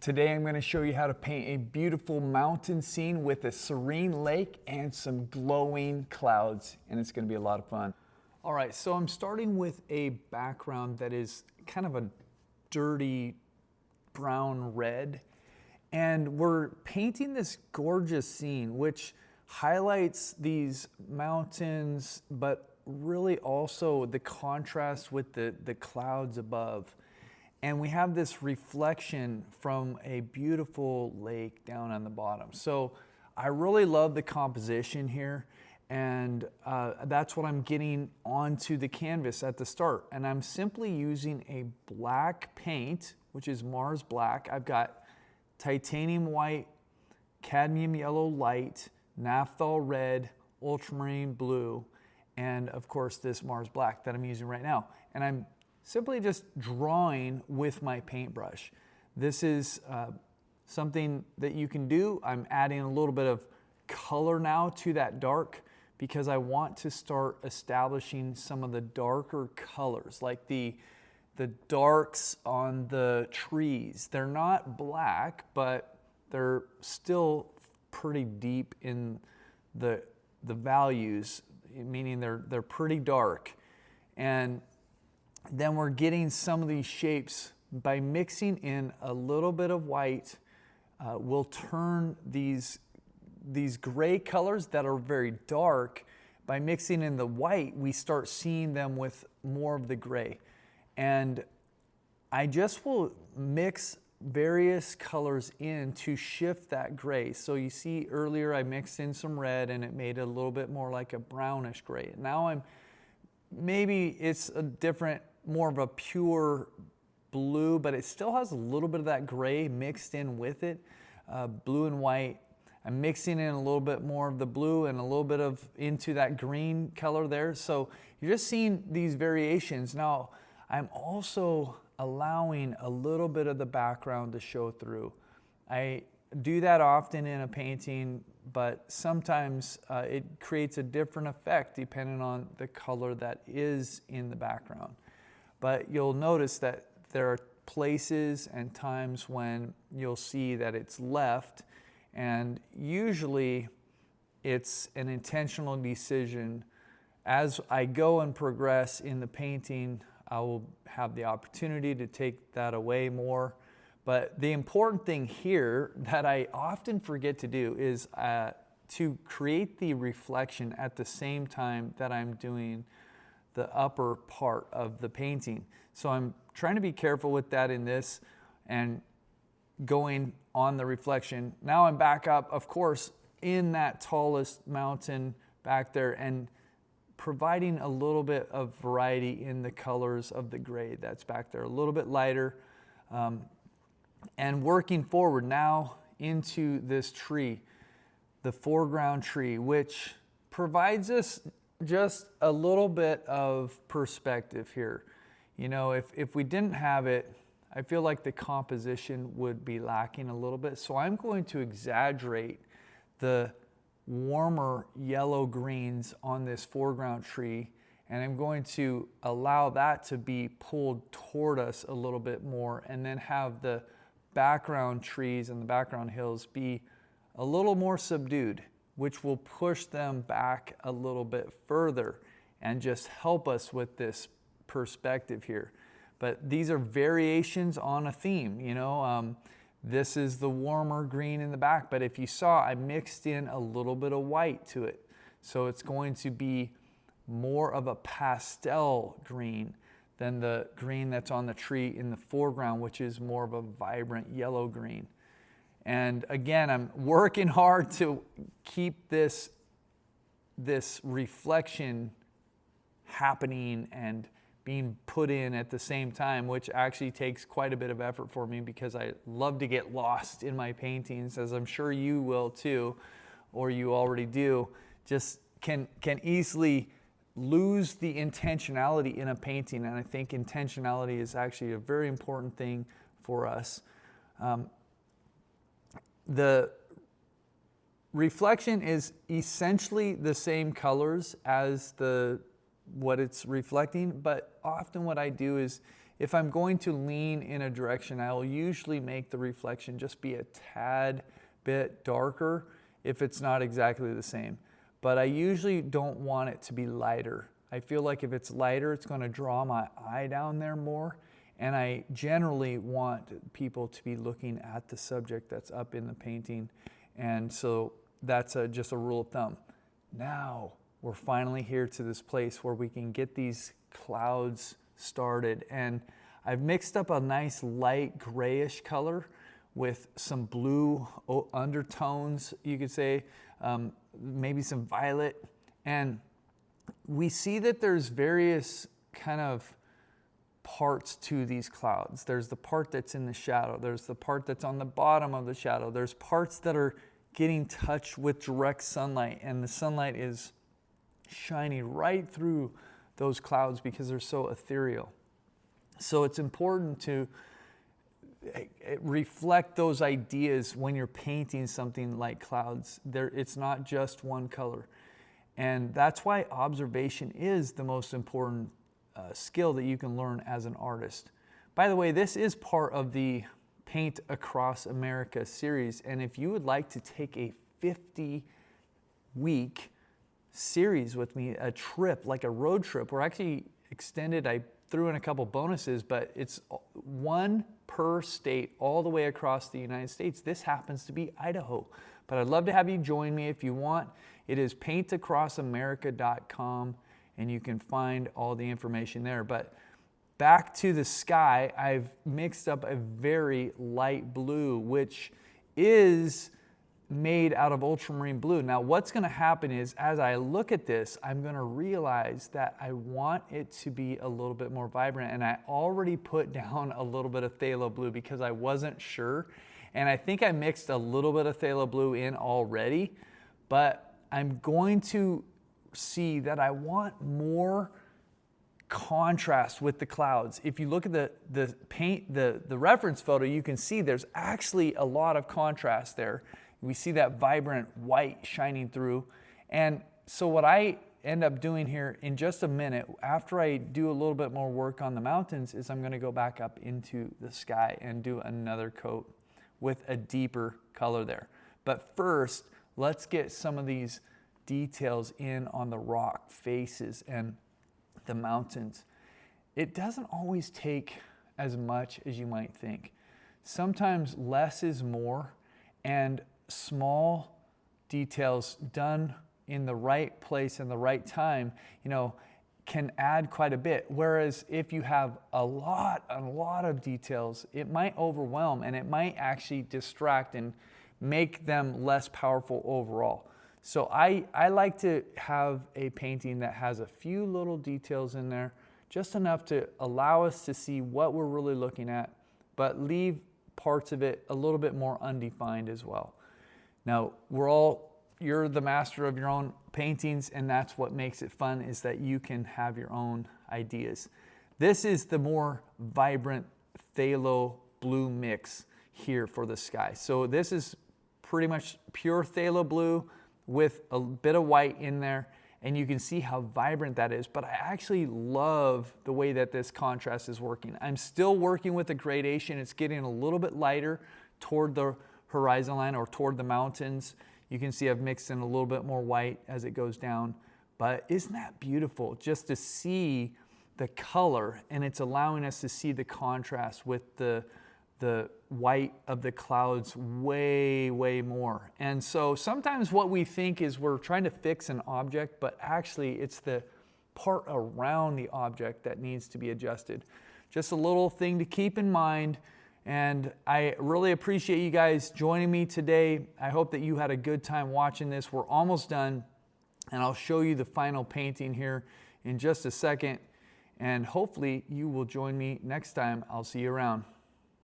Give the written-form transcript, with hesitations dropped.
Today I'm going to show you how to paint a beautiful mountain scene with a serene lake and some glowing clouds, and it's going to be a lot of fun. All right, so I'm starting with a background that is kind of a dirty brown red, and we're painting this gorgeous scene which highlights these mountains, but really also the contrast with the clouds above. And we have this reflection from a beautiful lake down on the bottom. So I really love the composition here, and that's what I'm getting onto the canvas at the start. And I'm simply using a black paint, which is Mars Black. I've got titanium white, cadmium yellow light, naphthol red, ultramarine blue, and of course this Mars Black that I'm using right now. And I'm simply just drawing with my paintbrush. This is something that you can do. I'm adding a little bit of color now to that dark because I want to start establishing some of the darker colors, like the darks on the trees. They're not black, but they're still pretty deep in the values, meaning they're pretty dark. And then we're getting some of these shapes by mixing in a little bit of white. We'll turn these gray colors that are very dark. By mixing in the white, we start seeing them with more of the gray. And I just will mix various colors in to shift that gray. So you see earlier I mixed in some red and it made it a little bit more like a brownish gray. Now maybe it's a different, more of a pure blue, but it still has a little bit of that gray mixed in with it, blue and white. I'm mixing in a little bit more of the blue and a little bit of into that green color there. So you're just seeing these variations. Now, I'm also allowing a little bit of the background to show through. I do that often in a painting, but sometimes it creates a different effect depending on the color that is in the background. But you'll notice that there are places and times when you'll see that it's left, and usually it's an intentional decision. As I go and progress in the painting, I will have the opportunity to take that away more. But the important thing here that I often forget to do is to create the reflection at the same time that I'm doing the upper part of the painting. So I'm trying to be careful with that in this and going on the reflection. Now I'm back up, of course, in that tallest mountain back there and providing a little bit of variety in the colors of the gray that's back there, a little bit lighter, and working forward now into this tree, the foreground tree, which provides us just a little bit of perspective here. You know, if we didn't have it, I feel like the composition would be lacking a little bit. So I'm going to exaggerate the warmer yellow greens on this foreground tree, and I'm going to allow that to be pulled toward us a little bit more, and then have the background trees and the background hills be a little more subdued, which will push them back a little bit further and just help us with this perspective here. But these are variations on a theme, you know. This is the warmer green in the back, but if you saw, I mixed in a little bit of white to it. So it's going to be more of a pastel green than the green that's on the tree in the foreground, which is more of a vibrant yellow green. And again, I'm working hard to keep this reflection happening and being put in at the same time, which actually takes quite a bit of effort for me because I love to get lost in my paintings, as I'm sure you will too, or you already do. Just can easily lose the intentionality in a painting, and I think intentionality is actually a very important thing for us. The reflection is essentially the same colors as what it's reflecting, but often what I do is if I'm going to lean in a direction, I'll usually make the reflection just be a tad bit darker if it's not exactly the same. But I usually don't want it to be lighter. I feel like if it's lighter, it's going to draw my eye down there more. And I generally want people to be looking at the subject that's up in the painting. And so that's just a rule of thumb. Now we're finally here to this place where we can get these clouds started. And I've mixed up a nice light grayish color with some blue undertones, you could say, maybe some violet. And we see that there's various kind of parts to these clouds. There's the part that's in the shadow. There's the part that's on the bottom of the shadow. There's parts that are getting touched with direct sunlight, and the sunlight is shining right through those clouds because they're so ethereal. So it's important to reflect those ideas when you're painting something like clouds. It's not just one color. And that's why observation is the most important skill that you can learn as an artist. By the way, this is part of the Paint Across America series. And if you would like to take a 50-week series with me, a trip, like a road trip, we're actually extended. I threw in a couple bonuses, but it's one per state all the way across the United States. This happens to be Idaho. But I'd love to have you join me if you want. It is paintacrossamerica.com, and you can find all the information there. But back to the sky, I've mixed up a very light blue, which is made out of ultramarine blue. Now, what's going to happen is, as I look at this, I'm going to realize that I want it to be a little bit more vibrant. And I already put down a little bit of phthalo blue because I wasn't sure. And I think I mixed a little bit of phthalo blue in already, but I'm going to see that I want more contrast with the clouds. If you look at the reference photo, you can see there's actually a lot of contrast there. We see that vibrant white shining through. And so what I end up doing here in just a minute, after I do a little bit more work on the mountains, is I'm going to go back up into the sky and do another coat with a deeper color there. But first, let's get some of these details in on the rock faces and the mountains. It doesn't always take as much as you might think. Sometimes less is more, and small details done in the right place and the right time, can add quite a bit. Whereas if you have a lot of details, it might overwhelm and it might actually distract and make them less powerful overall. So I like to have a painting that has a few little details in there, just enough to allow us to see what we're really looking at, but leave parts of it a little bit more undefined as well. Now, you're the master of your own paintings, and that's what makes it fun, is that you can have your own ideas. This is the more vibrant phthalo blue mix here for the sky. So this is pretty much pure phthalo blue with a bit of white in there, and you can see how vibrant that is. But I actually love the way that this contrast is working. I'm still working with the gradation. It's getting a little bit lighter toward the horizon line or toward the mountains. You can see I've mixed in a little bit more white as it goes down. But isn't that beautiful just to see the color, and it's allowing us to see the contrast with the white of the clouds way more. And so sometimes what we think is we're trying to fix an object, but actually it's the part around the object that needs to be adjusted. Just a little thing to keep in mind. And I really appreciate you guys joining me today. I hope that you had a good time watching this. We're almost done, and I'll show you the final painting here in just a second. And hopefully you will join me next time. I'll see you around.